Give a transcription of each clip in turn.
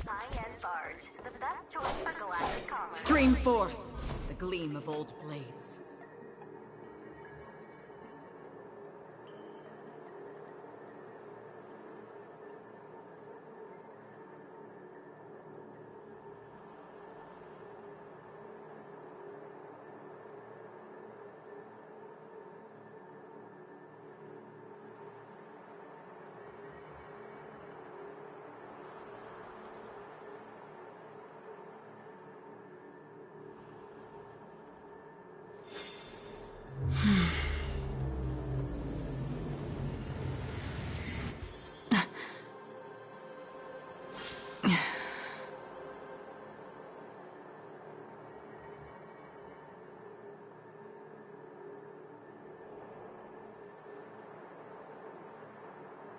High-end barge, the best choice for galactic commerce. Stream forth the gleam of old blades.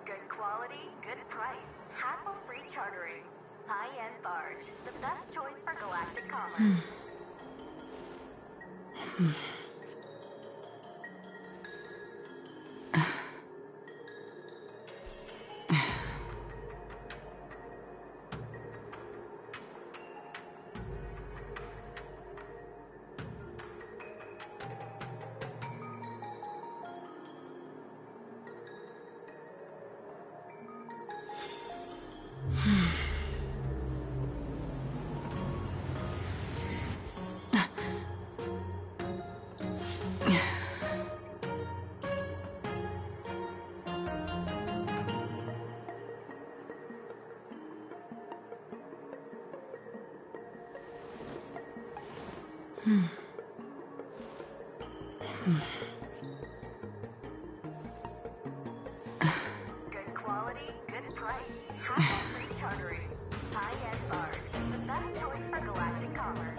Good quality, good price, hassle-free chartering. High-end barge, the best choice for galactic commerce. Good quality, good price, hassle-free chartering. High-end barge, the best choice for galactic commerce.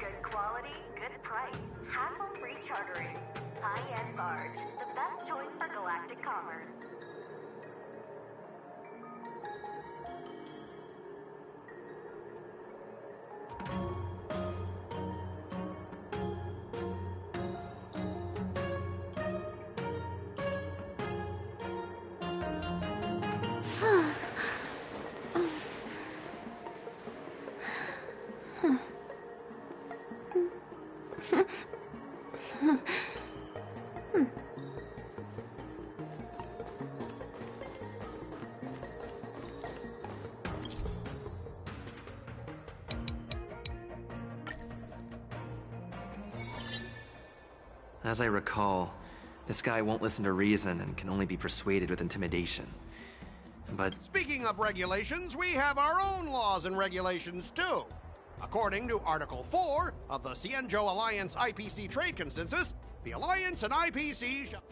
Good quality, good price, hassle-free chartering. High-end barge, the best choice for galactic commerce. As I recall, this guy won't listen to reason and can only be persuaded with intimidation. But Speaking of regulations, we have our own laws and regulations too. According to Article 4 of the Cienjo Alliance IPC Trade Consensus, the Alliance and IPC shall...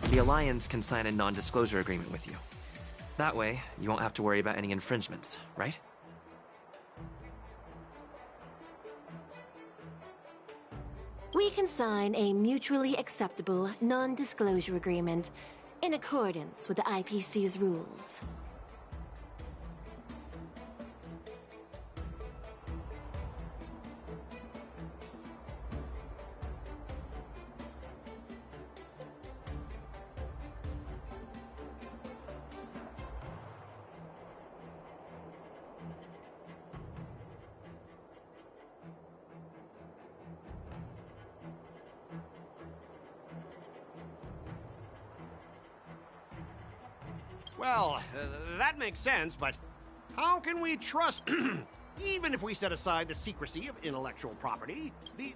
The Alliance can sign a non-disclosure agreement with you. That way, you won't have to worry about any infringements, right? We can sign a mutually acceptable non-disclosure agreement in accordance with the IPC's rules. Well, that makes sense, but how can we trust... Even if we set aside the secrecy of intellectual property, the...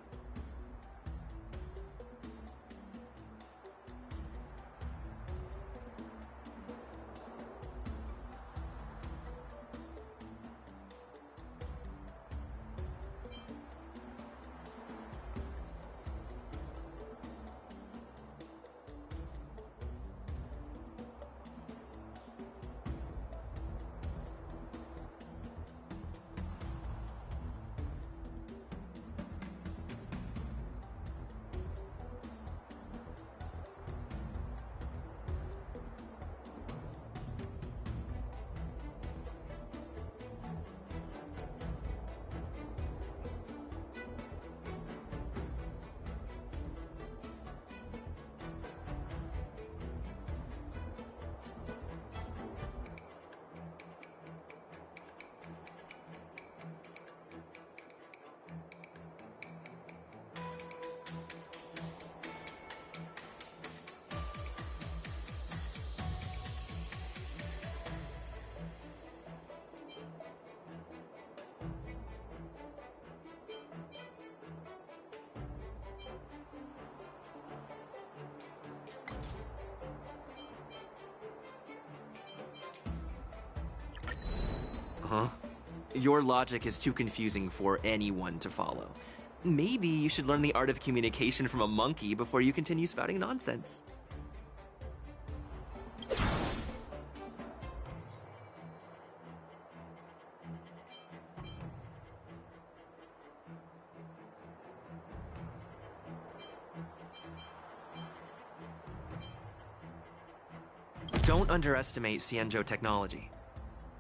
Huh? Your logic is too confusing for anyone to follow. Maybe you should learn the art of communication from a monkey before you continue spouting nonsense. Don't underestimate Cienjo technology.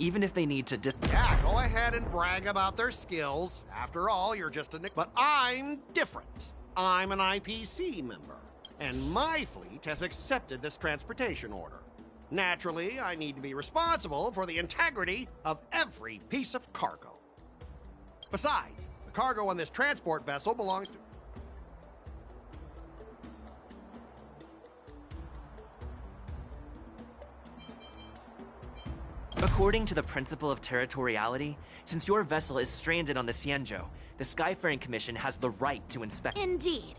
Even if they need to Yeah, go ahead and brag about their skills. After all, you're just a But I'm different. I'm an IPC member, and my fleet has accepted this transportation order. Naturally, I need to be responsible for the integrity of every piece of cargo. Besides, the cargo on this transport vessel belongs to... According to the principle of territoriality, since your vessel is stranded on the Cienjo, the Skyfaring Commission has the right to inspect... Indeed.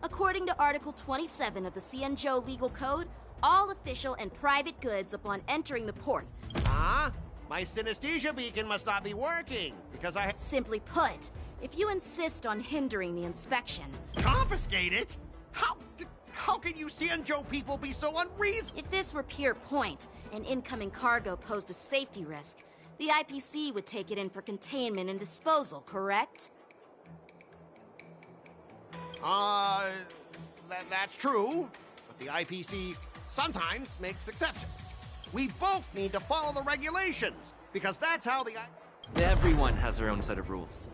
According to Article 27 of the Cienjo Legal Code, all official and private goods upon entering the port... Huh? My synesthesia beacon must not be working, because I... Simply put, if you insist on hindering the inspection... Confiscate it? How can you Cienjo people be so unreasonable? If this were pure point, and incoming cargo posed a safety risk, the IPC would take it in for containment and disposal, correct? That's true, but the IPC sometimes makes exceptions. We both need to follow the regulations, because that's how the Everyone has their own set of rules.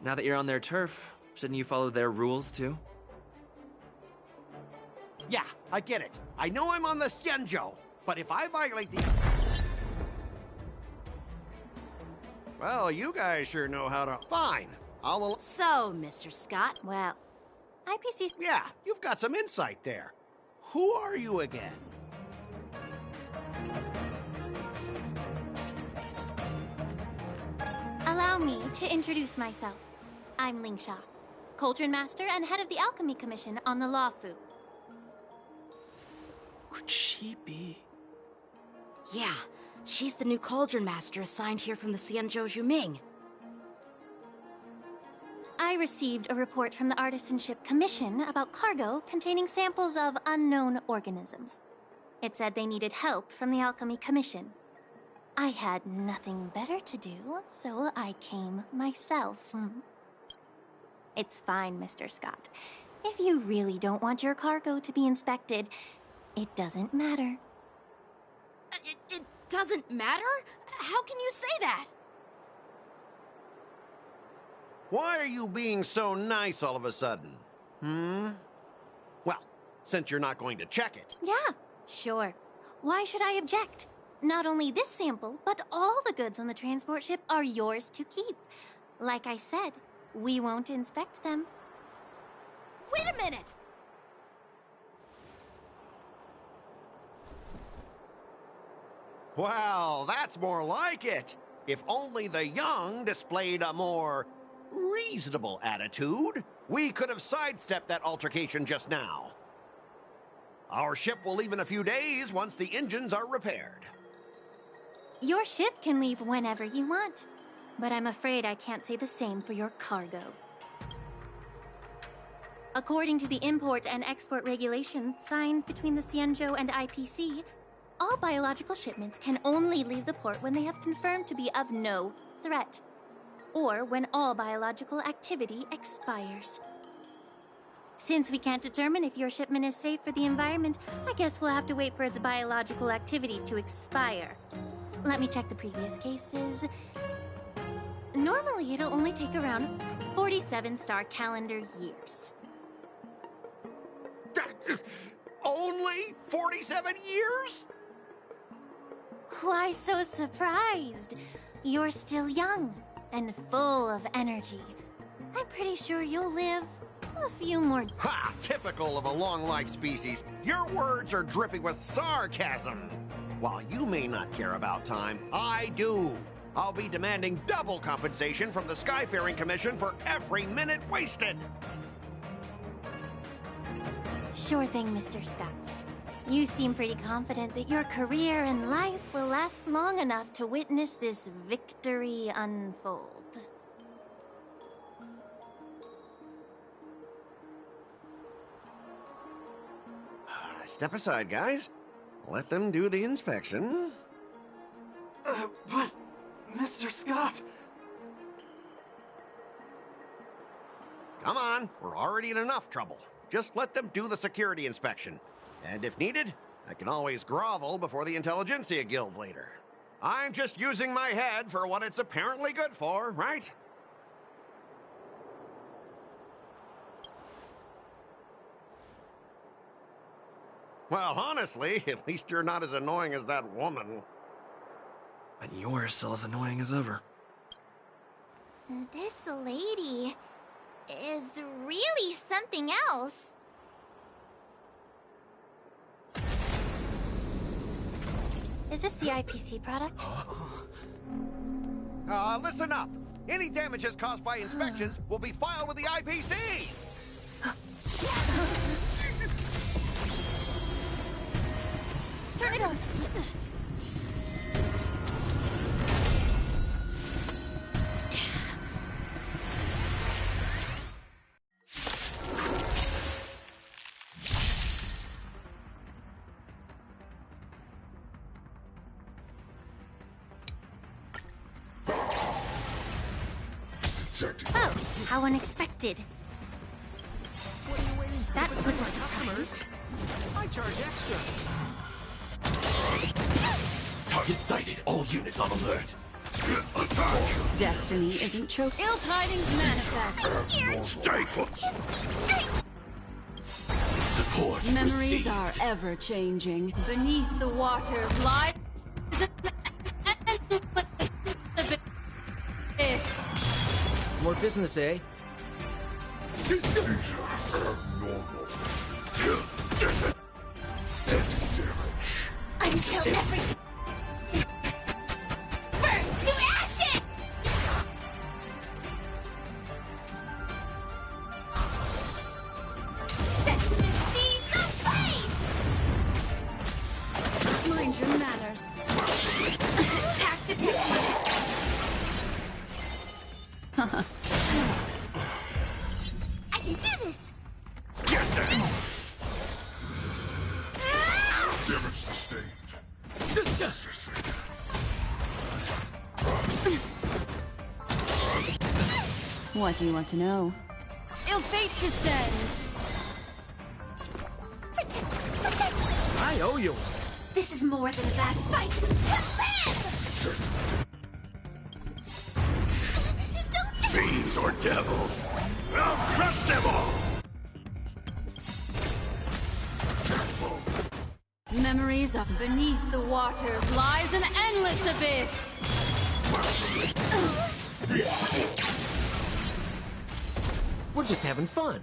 Now that you're on their turf, shouldn't you follow their rules too? Yeah, I get it. I know I'm on the Cienjo, but if I violate the... Well, you guys sure know how to... Fine, I'll... So, Mr. Scott... Well, IPC... Yeah, you've got some insight there. Who are you again? Allow me to introduce myself. I'm Lingsha, Cauldron Master and head of the Alchemy Commission on the Lawfu. Could she be? Yeah, she's the new Cauldron Master assigned here from the Xianzhou Juming. I received a report from the Artisanship Commission about cargo containing samples of unknown organisms. It said they needed help from the Alchemy Commission. I had nothing better to do, so I came myself. It's fine, Mr. Scott. If you really don't want your cargo to be inspected, it doesn't matter. It doesn't matter? How can you say that? Why are you being so nice all of a sudden? Well, since you're not going to check it. Yeah, sure. Why should I object? Not only this sample, but all the goods on the transport ship are yours to keep. Like I said, we won't inspect them. Wait a minute! Well, that's more like it. If only the young displayed a more reasonable attitude, we could have sidestepped that altercation just now. Our ship will leave in a few days once the engines are repaired. Your ship can leave whenever you want, but I'm afraid I can't say the same for your cargo. According to the import and export regulation signed between the Xianzhou and IPC, all biological shipments can only leave the port when they have confirmed to be of no threat, or when all biological activity expires. Since we can't determine if your shipment is safe for the environment, I guess we'll have to wait for its biological activity to expire. Let me check the previous cases. Normally, it'll only take around 47 star calendar years. Only 47 years? Why so surprised? You're still young and full of energy. I'm pretty sure you'll live a few more... Ha! Typical of a long-life species. Your words are dripping with sarcasm. While you may not care about time, I do. I'll be demanding double compensation from the Skyfaring Commission for every minute wasted. Sure thing, Mr. Scott. You seem pretty confident that your career and life will last long enough to witness this victory unfold. Step aside, guys. Let them do the inspection. But, Mr. Scott... Come on, we're already in enough trouble. Just let them do the security inspection. And if needed, I can always grovel before the Intelligentsia Guild later. I'm just using my head for what it's apparently good for, right? Well, honestly, at least you're not as annoying as that woman. And you're still as annoying as ever. This lady is really something else. Is this the IPC product? Listen up. Any damages caused by inspections will be filed with the IPC. Turn it off. Oh, how unexpected. That was a surprise. I charge extra. Target sighted. All units on alert. Attack! Destiny isn't choked. Ill tidings manifest. Stay put. Support Memories received. are ever changing. Beneath the waters lie. More business, eh? What do you want to know? Ill fate descends! I owe you one. This is more than a bad fight. Fiends or devils, I'll crush them all! Memories of beneath the waters lies an endless abyss! We're just having fun.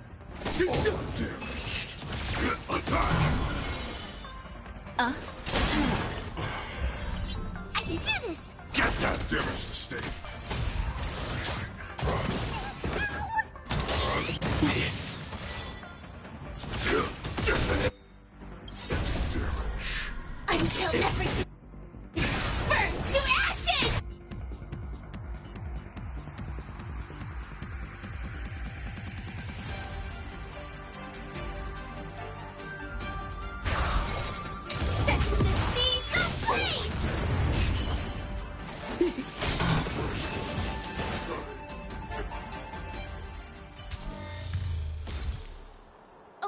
Attack! I can do this! Get that damage sustained! Until everything burns to ashes! Set the seas ablaze!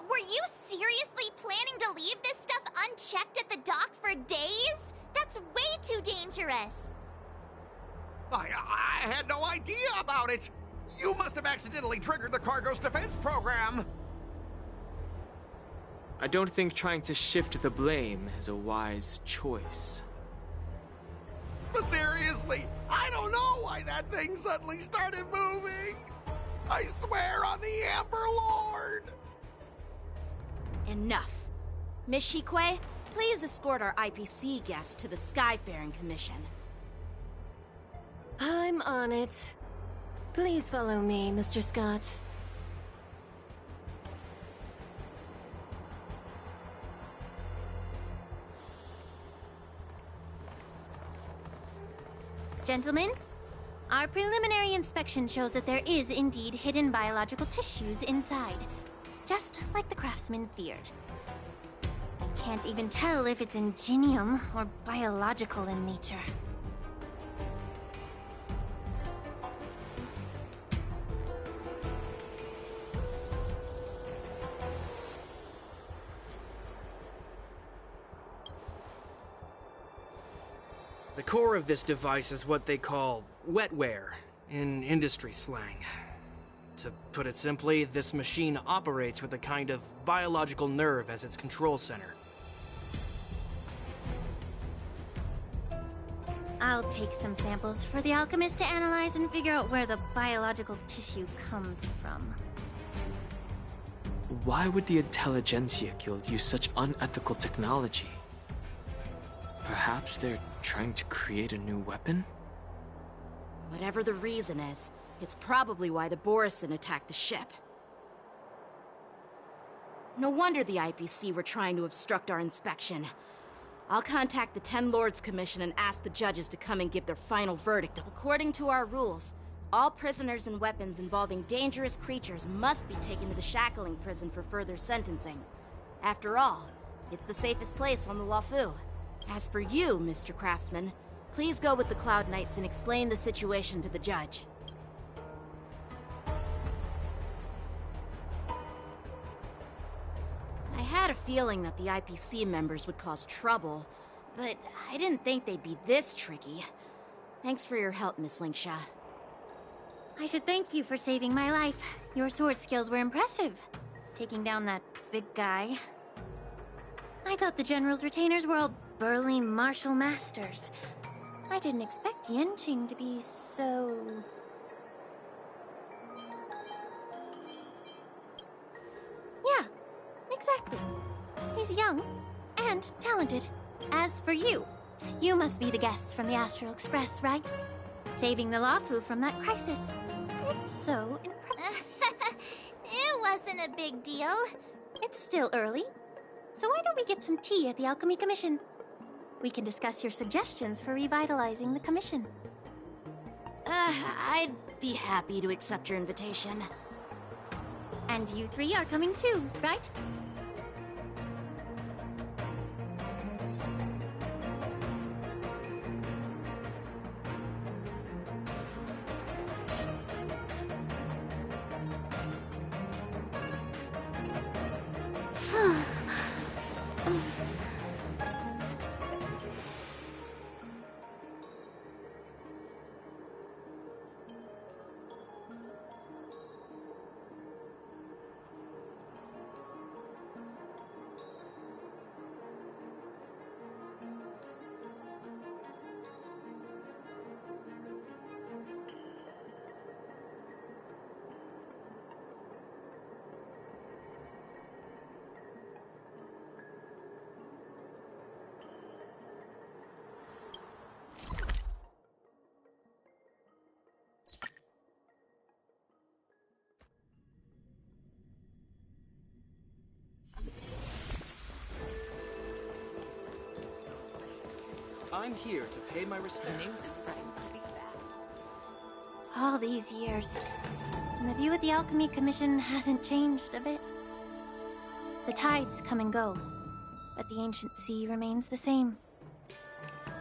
Were you seriously planning to leave this stuff unchecked at the dock for days? That's way too dangerous. I had no idea about it. You must have accidentally triggered the cargo's defense program. I don't think trying to shift the blame is a wise choice. But seriously, I don't know why that thing suddenly started moving. I swear on the Amber Lord. Enough. Miss Shikwe, please escort our IPC guests to the Skyfaring Commission. I'm on it. Please follow me, Mr. Scott. Gentlemen, our preliminary inspection shows that there is indeed hidden biological tissues inside. Just like the craftsman feared. I can't even tell if it's ingenium or biological in nature. The core of this device is what they call wetware in industry slang. To put it simply, this machine operates with a kind of biological nerve as its control center. I'll take some samples for the alchemist to analyze and figure out where the biological tissue comes from. Why would the Intelligentsia Guild use such unethical technology? Perhaps they're trying to create a new weapon? Whatever the reason is, it's probably why the Borison attacked the ship. No wonder the IPC were trying to obstruct our inspection. I'll contact the Ten Lords Commission and ask the judges to come and give their final verdict. According to our rules, all prisoners and weapons involving dangerous creatures must be taken to the shackling prison for further sentencing. After all, it's the safest place on the Wafu. As for you, Mr. Craftsman, please go with the Cloud Knights and explain the situation to the judge. I had a feeling that the IPC members would cause trouble, but I didn't think they'd be this tricky. Thanks for your help, Miss Linksha. I should thank you for saving my life. Your sword skills were impressive. Taking down that big guy. I thought the General's retainers were all burly martial masters. I didn't expect Yenqing to be so... Yeah, exactly. He's young and talented. As for you, you must be the guests from the Astral Express, right? Saving the Lafu from that crisis. It's so impressive. It wasn't a big deal. It's still early. So why don't we get some tea at the Alchemy Commission? We can discuss your suggestions for revitalizing the commission. I'd be happy to accept your invitation. And you three are coming too, right? I'm here to pay my respects. All these years, and the view of the Alchemy Commission hasn't changed a bit. The tides come and go, but the ancient sea remains the same.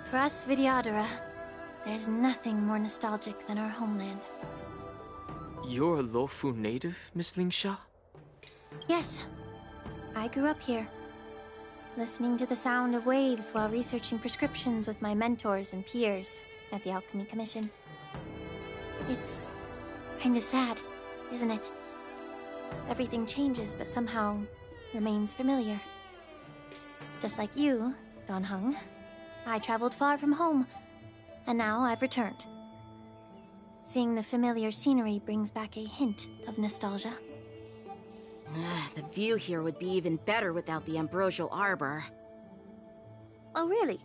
For us Vidyadhara, there's nothing more nostalgic than our homeland. You're a Lofu native, Miss Lingsha? Yes, I grew up here, listening to the sound of waves while researching prescriptions with my mentors and peers at the Alchemy Commission. It's kinda sad, isn't it? Everything changes, but somehow remains familiar. Just like you, Don Hung, I traveled far from home, and now I've returned. Seeing the familiar scenery brings back a hint of nostalgia. The view here would be even better without the ambrosial arbor. Oh, really?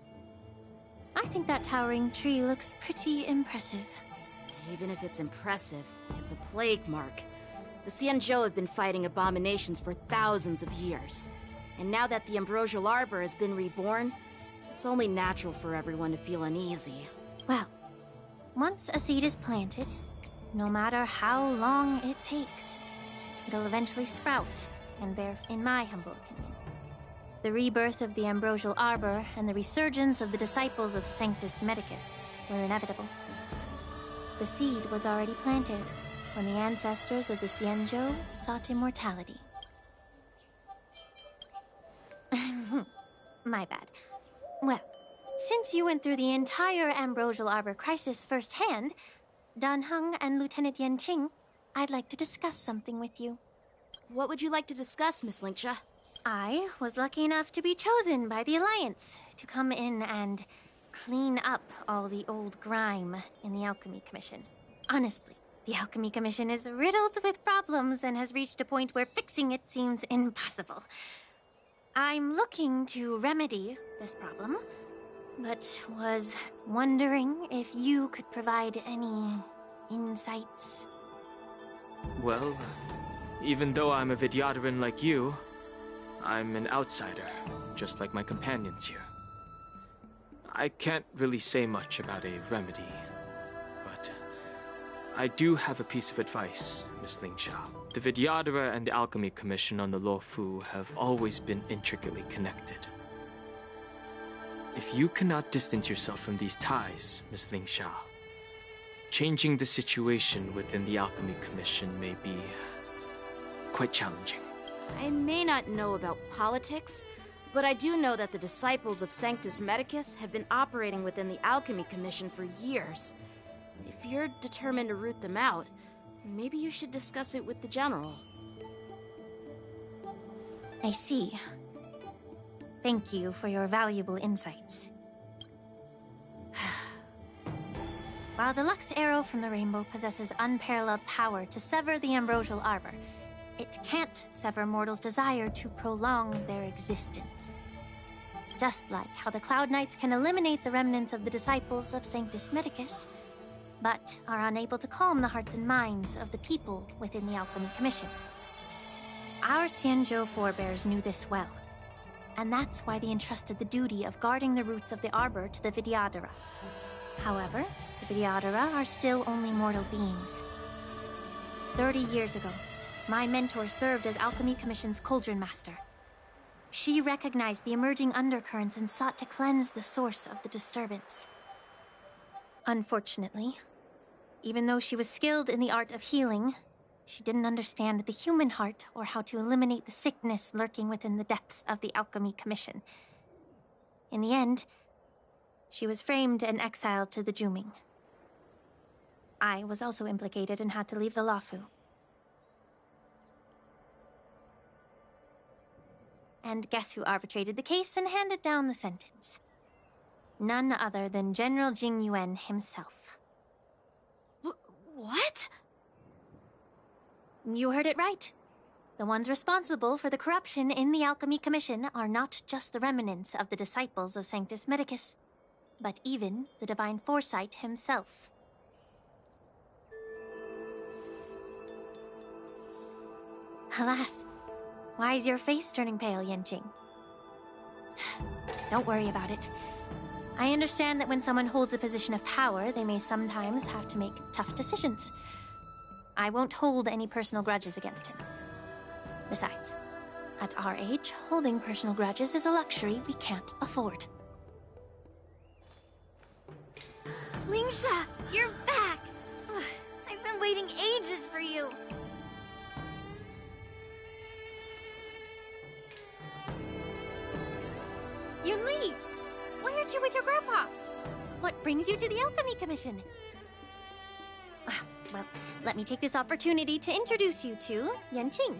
I think that towering tree looks pretty impressive. Even if it's impressive, it's a plague mark. The Xianzhou have been fighting abominations for thousands of years. And now that the ambrosial arbor has been reborn, it's only natural for everyone to feel uneasy. Well, once a seed is planted, no matter how long it takes, it'll eventually sprout and bear, in my humble opinion. The rebirth of the ambrosial arbor and the resurgence of the disciples of Sanctus Medicus were inevitable. The seed was already planted when the ancestors of the Xianzhou sought immortality. My bad. Well, since you went through the entire ambrosial arbor crisis firsthand, Dan Heng and Lieutenant Yanqing, I'd like to discuss something with you. What would you like to discuss, Miss Lingsha? I was lucky enough to be chosen by the Alliance to come in and clean up all the old grime in the Alchemy Commission. Honestly, the Alchemy Commission is riddled with problems and has reached a point where fixing it seems impossible. I'm looking to remedy this problem, but was wondering if you could provide any insights. Well, even though I'm a Vidyadharan like you, I'm an outsider, just like my companions here. I can't really say much about a remedy, but I do have a piece of advice, Miss Lingsha. The Vidyadhara and the Alchemy Commission on the Luofu have always been intricately connected. If you cannot distance yourself from these ties, Miss Lingsha, changing the situation within the Alchemy Commission may be quite challenging. I may not know about politics, but I do know that the disciples of Sanctus Medicus have been operating within the Alchemy Commission for years. If you're determined to root them out, maybe you should discuss it with the General. I see. Thank you for your valuable insights. While the Lux Arrow from the Rainbow possesses unparalleled power to sever the ambrosial arbor, it can't sever mortals' desire to prolong their existence. Just like how the Cloud Knights can eliminate the remnants of the disciples of Sanctus Medicus, but are unable to calm the hearts and minds of the people within the Alchemy Commission. Our Xianzhou forebears knew this well, and that's why they entrusted the duty of guarding the roots of the arbor to the Vidyadhara. However, the Vidyadhara are still only mortal beings. 30 years ago, my mentor served as Alchemy Commission's Cauldron Master. She recognized the emerging undercurrents and sought to cleanse the source of the disturbance. Unfortunately, even though she was skilled in the art of healing, she didn't understand the human heart or how to eliminate the sickness lurking within the depths of the Alchemy Commission. In the end, she was framed and exiled to the Juming. I was also implicated and had to leave the Luofu. And guess who arbitrated the case and handed down the sentence? None other than General Jing Yuan himself. What? You heard it right. The ones responsible for the corruption in the Alchemy Commission are not just the remnants of the disciples of Sanctus Medicus, but even the Divine Foresight himself. Alas, why is your face turning pale, Yanqing? Don't worry about it. I understand that when someone holds a position of power, they may sometimes have to make tough decisions. I won't hold any personal grudges against him. Besides, at our age, holding personal grudges is a luxury we can't afford. Lingsha, you're back! I've been waiting ages for you. Yunli! Why aren't you with your grandpa? What brings you to the Alchemy Commission? Well, let me take this opportunity to introduce you to Yanqing.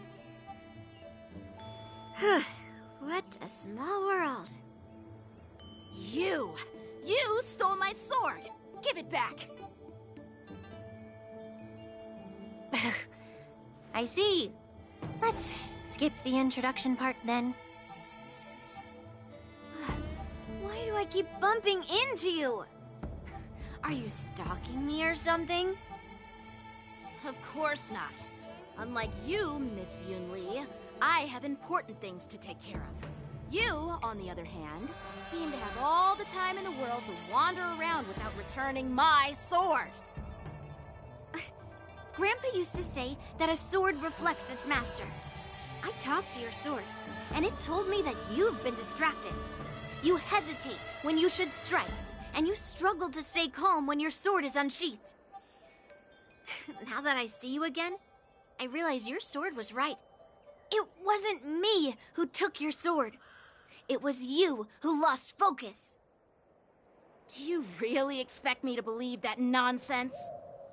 What a small world. You stole my sword! Give it back! I see. Let's skip the introduction part then. Why do I keep bumping into you? Are you stalking me or something? Of course not. Unlike you, Miss Yunli, I have important things to take care of. You, on the other hand, seem to have all the time in the world to wander around without returning my sword. Grandpa used to say that a sword reflects its master. I talked to your sword, and it told me that you've been distracted. You hesitate when you should strike, and you struggle to stay calm when your sword is unsheathed. Now that I see you again, I realize your sword was right. It wasn't me who took your sword. It was you who lost focus. Do you really expect me to believe that nonsense?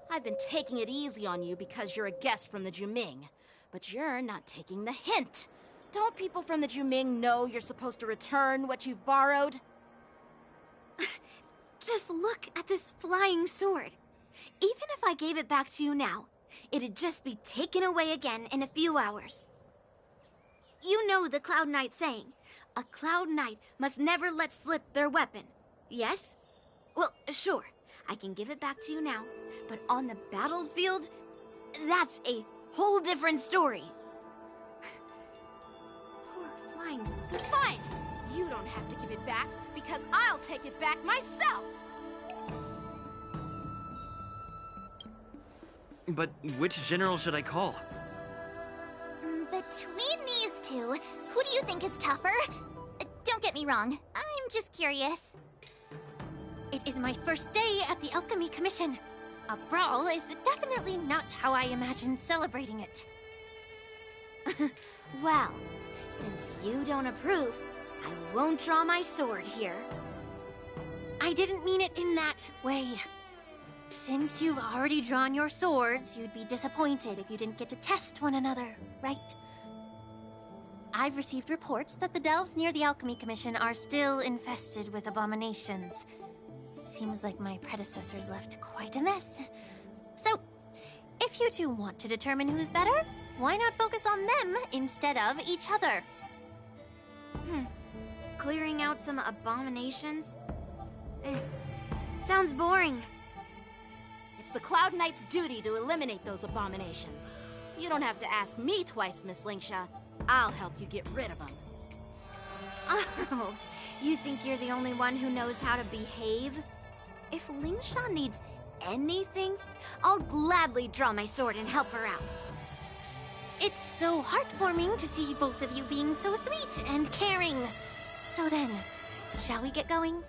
I've been taking it easy on you because you're a guest from the Juming, but you're not taking the hint. Don't people from the Juming know you're supposed to return what you've borrowed? Just look at this flying sword. Even if I gave it back to you now, it'd just be taken away again in a few hours. You know the Cloud Knight saying, a Cloud Knight must never let slip their weapon, yes? Well, sure, I can give it back to you now, but on the battlefield, that's a whole different story. Poor flying sword. Fine! You don't have to give it back, because I'll take it back myself! But which general should I call? Between these two, who do you think is tougher? Don't get me wrong, I'm just curious. It is my first day at the Alchemy Commission. A brawl is definitely not how I imagined celebrating it. Well, since you don't approve, I won't draw my sword here. I didn't mean it in that way. Since you've already drawn your swords, you'd be disappointed if you didn't get to test one another, right? I've received reports that the delves near the Alchemy Commission are still infested with abominations. Seems like my predecessors left quite a mess. So, if you two want to determine who's better, why not focus on them instead of each other? Clearing out some abominations? Sounds boring. It's the Cloud Knight's duty to eliminate those abominations. You don't have to ask me twice, Miss Lingsha. I'll help you get rid of them. Oh, you think you're the only one who knows how to behave? If Lingsha needs anything, I'll gladly draw my sword and help her out. It's so heartwarming to see both of you being so sweet and caring. So then, shall we get going?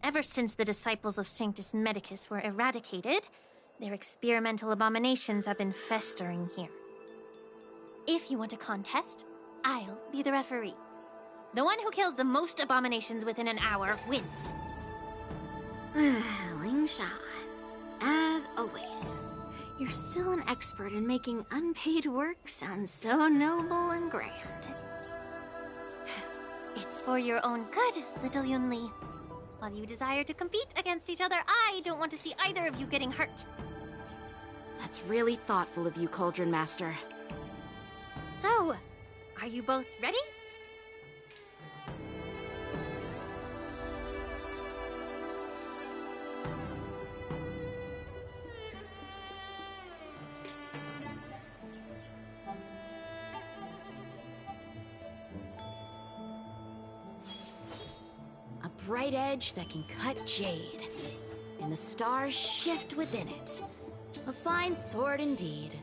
Ever since the disciples of Sanctus Medicus were eradicated, their experimental abominations have been festering here. If you want a contest, I'll be the referee. The one who kills the most abominations within an hour wins. Lingsha, as always, you're still an expert in making unpaid work sound so noble and grand. It's for your own good, little Yunli. While you desire to compete against each other, I don't want to see either of you getting hurt. That's really thoughtful of you, Cauldron Master. So, are you both ready? A bright edge that can cut jade, and the stars shift within it. A fine sword indeed.